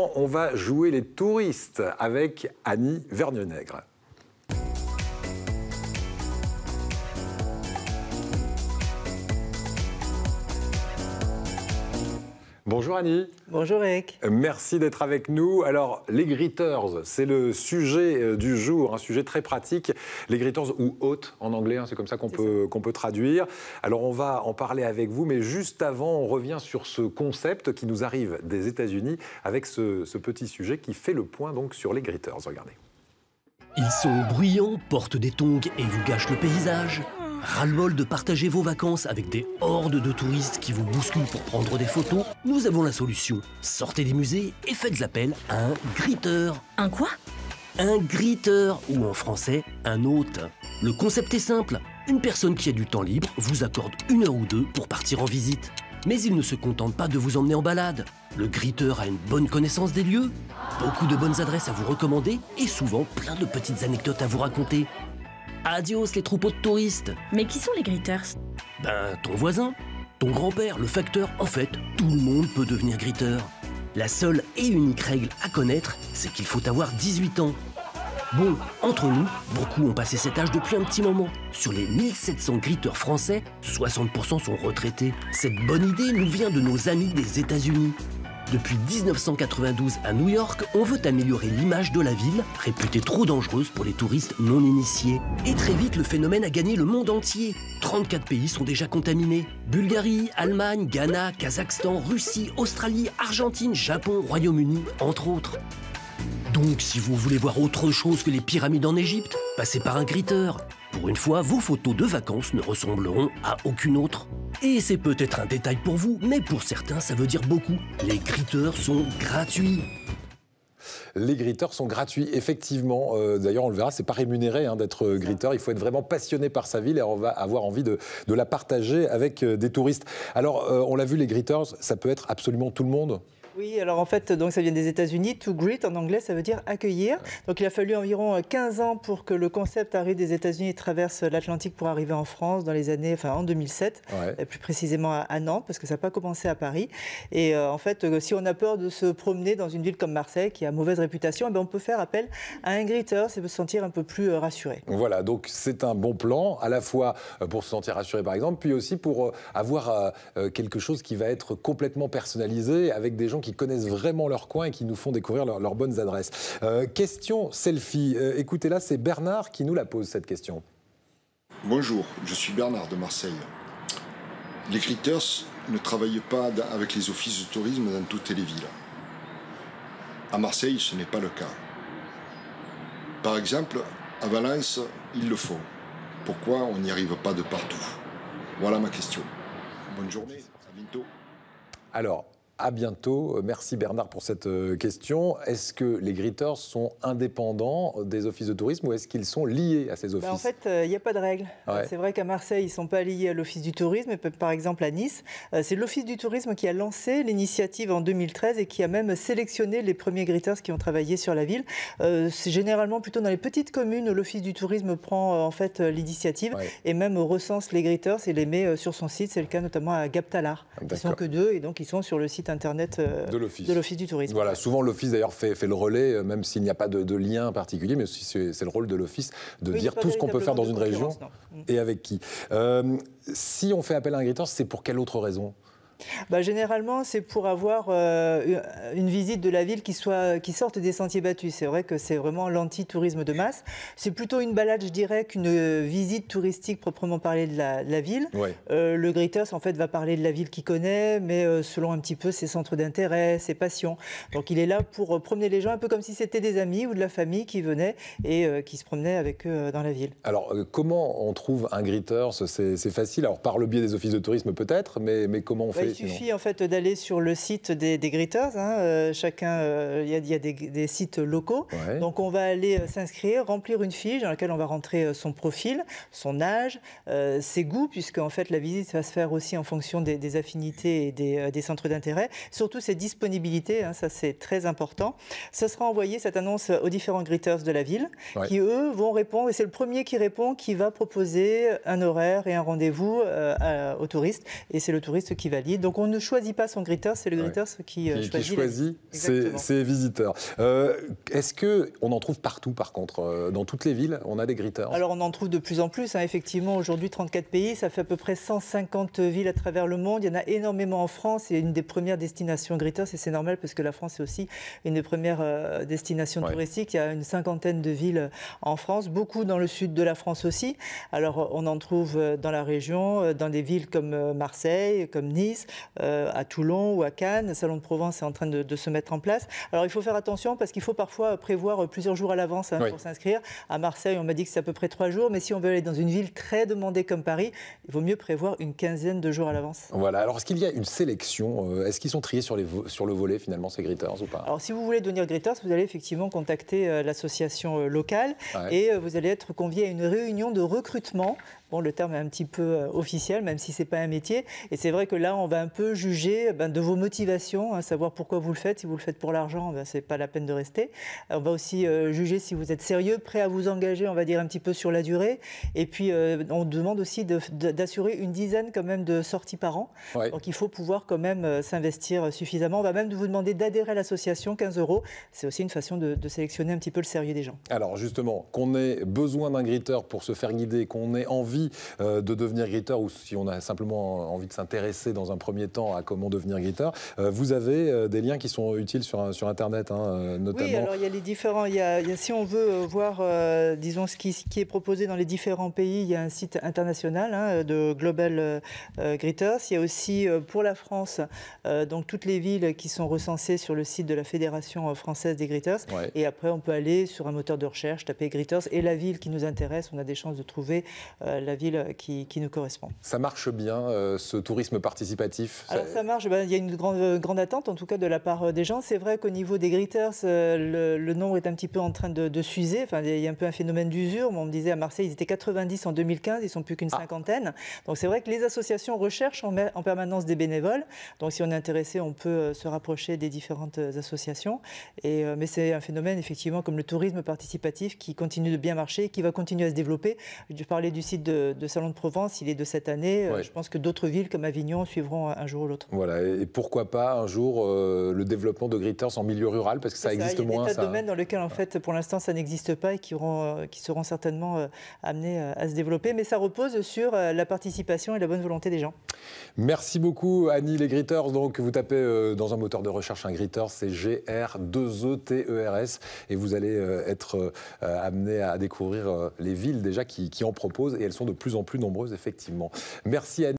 maintenant, on va jouer les touristes avec Annie Vergnenègre. Bonjour Annie. Bonjour Eric. Merci d'être avec nous. Alors, les greeters, c'est le sujet du jour, un sujet très pratique. Les greeters ou hôtes en anglais, hein, c'est comme ça qu'on peut traduire. Alors, on va en parler avec vous, mais juste avant, on revient sur ce concept qui nous arrive des États-Unis avec ce petit sujet qui fait le point donc sur les greeters. Regardez. Ils sont bruyants, portent des tongs et vous gâchent le paysage. Ras-le-bol de partager vos vacances avec des hordes de touristes qui vous bousculent pour prendre des photos? Nous avons la solution. Sortez des musées et faites appel à un greeter. Un quoi? Un greeter, ou en français, un hôte. Le concept est simple. Une personne qui a du temps libre vous accorde 1 heure ou 2 pour partir en visite. Mais il ne se contente pas de vous emmener en balade. Le greeter a une bonne connaissance des lieux, beaucoup de bonnes adresses à vous recommander et souvent plein de petites anecdotes à vous raconter. Adios les troupeaux de touristes. Mais qui sont les greeters? Ben, ton voisin, ton grand-père, le facteur. En fait, tout le monde peut devenir greeter. La seule et unique règle à connaître, c'est qu'il faut avoir 18 ans. Bon, entre nous, beaucoup ont passé cet âge depuis un petit moment. Sur les 1700 greeters français, 60% sont retraités. Cette bonne idée nous vient de nos amis des États-Unis. Depuis 1992 à New York, on veut améliorer l'image de la ville, réputée trop dangereuse pour les touristes non initiés. Et très vite, le phénomène a gagné le monde entier. 34 pays sont déjà contaminés. Bulgarie, Allemagne, Ghana, Kazakhstan, Russie, Australie, Argentine, Japon, Royaume-Uni, entre autres. Donc, si vous voulez voir autre chose que les pyramides en Égypte, passez par un greeter. Pour une fois, vos photos de vacances ne ressembleront à aucune autre. Et c'est peut-être un détail pour vous, mais pour certains, ça veut dire beaucoup. Les greeters sont gratuits. Les greeters sont gratuits, effectivement. D'ailleurs, on le verra, c'est pas rémunéré d'être greeter. Il faut être vraiment passionné par sa ville et on va avoir envie de la partager avec des touristes. Alors, on l'a vu, les greeters, ça peut être absolument tout le monde. Oui, alors en fait, donc ça vient des États-Unis. To greet, en anglais, ça veut dire accueillir. Donc il a fallu environ 15 ans pour que le concept arrive des États-Unis et traverse l'Atlantique pour arriver en France dans les années, en 2007, plus précisément à Nantes, parce que ça n'a pas commencé à Paris. Et en fait, si on a peur de se promener dans une ville comme Marseille, qui a mauvaise réputation, on peut faire appel à un greeter, ça veut se sentir un peu plus rassuré. Voilà, donc c'est un bon plan, à la fois pour se sentir rassuré par exemple, puis aussi pour avoir quelque chose qui va être complètement personnalisé avec des gens qui connaissent vraiment leur coin et qui nous font découvrir leurs bonnes adresses. Question selfie. Écoutez là, c'est Bernard qui nous la pose, cette question. Bonjour, je suis Bernard de Marseille. Les greeters ne travaillent pas avec les offices de tourisme dans toutes les villes. À Marseille, ce n'est pas le cas. Par exemple, à Valence, ils le font. Pourquoi on n'y arrive pas de partout? Voilà ma question. Bonne journée, à bientôt. Alors, à bientôt. Merci Bernard pour cette question. Est-ce que les greeters sont indépendants des offices de tourisme ou est-ce qu'ils sont liés à ces offices? En fait, il n'y a pas de règle. C'est vrai qu'à Marseille, ils ne sont pas liés à l'office du tourisme. Par exemple, à Nice, c'est l'office du tourisme qui a lancé l'initiative en 2013 et qui a même sélectionné les premiers greeters qui ont travaillé sur la ville. C'est généralement plutôt dans les petites communes où l'office du tourisme prend en fait l'initiative et même recense les greeters et les met sur son site. C'est le cas notamment à Gap-Talar. Ils ne sont que 2 et donc ils sont sur le site internet de l'office du tourisme. Voilà, souvent l'office d'ailleurs fait le relais, même s'il n'y a pas de lien particulier, mais aussi c'est le rôle de l'office de dire tout ce qu'on peut faire dans une région et avec qui. Si on fait appel à un greeter, c'est pour quelle autre raison? Généralement, c'est pour avoir une visite de la ville qui sorte des sentiers battus. C'est vrai que c'est vraiment l'anti-tourisme de masse. C'est plutôt une balade, je dirais, qu'une visite touristique proprement parlée de la ville. Le greeter, en fait, va parler de la ville qu'il connaît, mais selon un petit peu ses centres d'intérêt, ses passions. Donc, il est là pour promener les gens, un peu comme si c'était des amis ou de la famille qui venaient et qui se promenaient avec eux dans la ville. Alors, comment on trouve un greeter? C'est facile. Alors, par le biais des offices de tourisme peut-être, mais comment on fait? Il suffit en fait d'aller sur le site des greeters. Chacun, il y a des sites locaux. Donc on va aller s'inscrire, remplir une fiche dans laquelle on va rentrer son profil, son âge, ses goûts, puisque en fait la visite va se faire aussi en fonction des affinités et des centres d'intérêt. Surtout ses disponibilités, ça c'est très important. Ça sera envoyé, cette annonce, aux différents greeters de la ville, qui eux vont répondre. Et c'est le premier qui répond qui va proposer un horaire et un rendez-vous au touriste. Et c'est le touriste qui valide. ville. Donc on ne choisit pas son Greeters, c'est le Greeters qui choisit ses visiteurs. Est-ce qu'on en trouve partout par contre? Dans toutes les villes, on a des Greeters? Alors on en trouve de plus en plus, hein. Effectivement, aujourd'hui 34 pays, ça fait à peu près 150 villes à travers le monde. Il y en a énormément en France, c'est une des premières destinations Greeters et c'est normal parce que la France est aussi une des premières destinations touristiques. Il y a une cinquantaine de villes en France, beaucoup dans le sud de la France aussi. Alors on en trouve dans la région, dans des villes comme Marseille, comme Nice, à Toulon ou à Cannes. Le Salon de Provence est en train de se mettre en place. Alors il faut faire attention parce qu'il faut parfois prévoir plusieurs jours à l'avance pour s'inscrire. À Marseille, on m'a dit que c'est à peu près 3 jours, mais si on veut aller dans une ville très demandée comme Paris, il vaut mieux prévoir une quinzaine de jours à l'avance. Voilà, alors est-ce qu'il y a une sélection? Est-ce qu'ils sont triés sur le volet finalement ces Greeters ou pas? Alors si vous voulez devenir Greeters, vous allez effectivement contacter l'association locale et vous allez être convié à une réunion de recrutement. Bon, le terme est un petit peu officiel, même si ce n'est pas un métier. Et c'est vrai que là, on va un peu juger de vos motivations, savoir pourquoi vous le faites. Si vous le faites pour l'argent, ce n'est pas la peine de rester. On va aussi juger si vous êtes sérieux, prêt à vous engager, on va dire un petit peu sur la durée. Et puis, on demande aussi d'assurer une dizaine quand même de sorties par an. Donc, il faut pouvoir quand même s'investir suffisamment. On va même vous demander d'adhérer à l'association, 15 €. C'est aussi une façon de sélectionner un petit peu le sérieux des gens. Alors, justement, qu'on ait besoin d'un Greeter pour se faire guider, qu'on ait envie de devenir Greeter ou si on a simplement envie de s'intéresser dans un premier temps à comment devenir Greeter, vous avez des liens qui sont utiles sur Internet, notamment. Oui, alors il y a les différents. Si on veut voir, disons, ce qui est proposé dans les différents pays, il y a un site international de Global Greeters. Il y a aussi pour la France, donc toutes les villes qui sont recensées sur le site de la Fédération française des Greeters. Et après, on peut aller sur un moteur de recherche, taper Greeters et la ville qui nous intéresse. On a des chances de trouver la ville qui nous correspond. Ça marche bien, ce tourisme participatif? Alors ça marche, il y a une grande attente en tout cas de la part des gens. C'est vrai qu'au niveau des Greeters, le nombre est un petit peu en train de s'user. Enfin, il y a un peu un phénomène d'usure. On me disait à Marseille, ils étaient 90 en 2015, ils ne sont plus qu'une cinquantaine. Donc c'est vrai que les associations recherchent en permanence des bénévoles. Donc si on est intéressé, on peut se rapprocher des différentes associations. Mais c'est un phénomène effectivement comme le tourisme participatif qui continue de bien marcher, qui va continuer à se développer. Je parlais du site de Salon de Provence, il est de cette année. Je pense que d'autres villes comme Avignon suivront un jour ou l'autre. Voilà, et pourquoi pas un jour le développement de Greeters en milieu rural, parce que ça existe moins. Il y a des tas de domaines dans lesquels en fait pour l'instant ça n'existe pas et qui seront certainement amenés à se développer, mais ça repose sur la participation et la bonne volonté des gens. Merci beaucoup Annie. Les Greeters, donc vous tapez dans un moteur de recherche un Greeters, c'est G-R-2-E-T-E-R-S, et vous allez être amené à découvrir les villes déjà qui en proposent, et elles sont de plus en plus nombreuses effectivement. Merci Annie.